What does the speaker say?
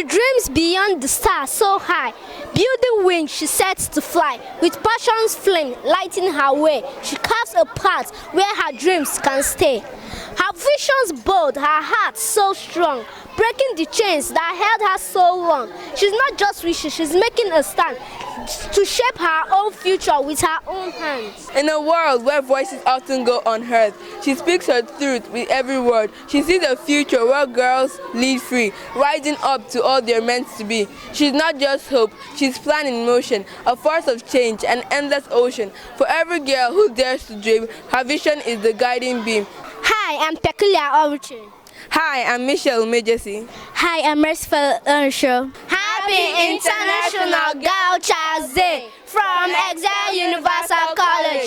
She dreams beyond the stars so high. Building wings, she sets to fly. With passion's flame lighting her way, she carves a path where her dreams can stay. Her vision's bold, her heart so strong, breaking the chains that held her so long. She's not just wishing, she's making a stand to shape her own future with her own hands. In a world where voices often go unheard, she speaks her truth with every word. She sees a future where girls lead free, rising up to all they're meant to be. She's not just hope, she's plan in motion, a force of change, an endless ocean. For every girl who dares to dream, her vision is the guiding beam. Hi, I'm Peculiar Origin. Hi, I'm Michelle Umejesi. Hi, I'm Merciful Earnshaw. Happy International Girl Child Day from Int'L Universal College.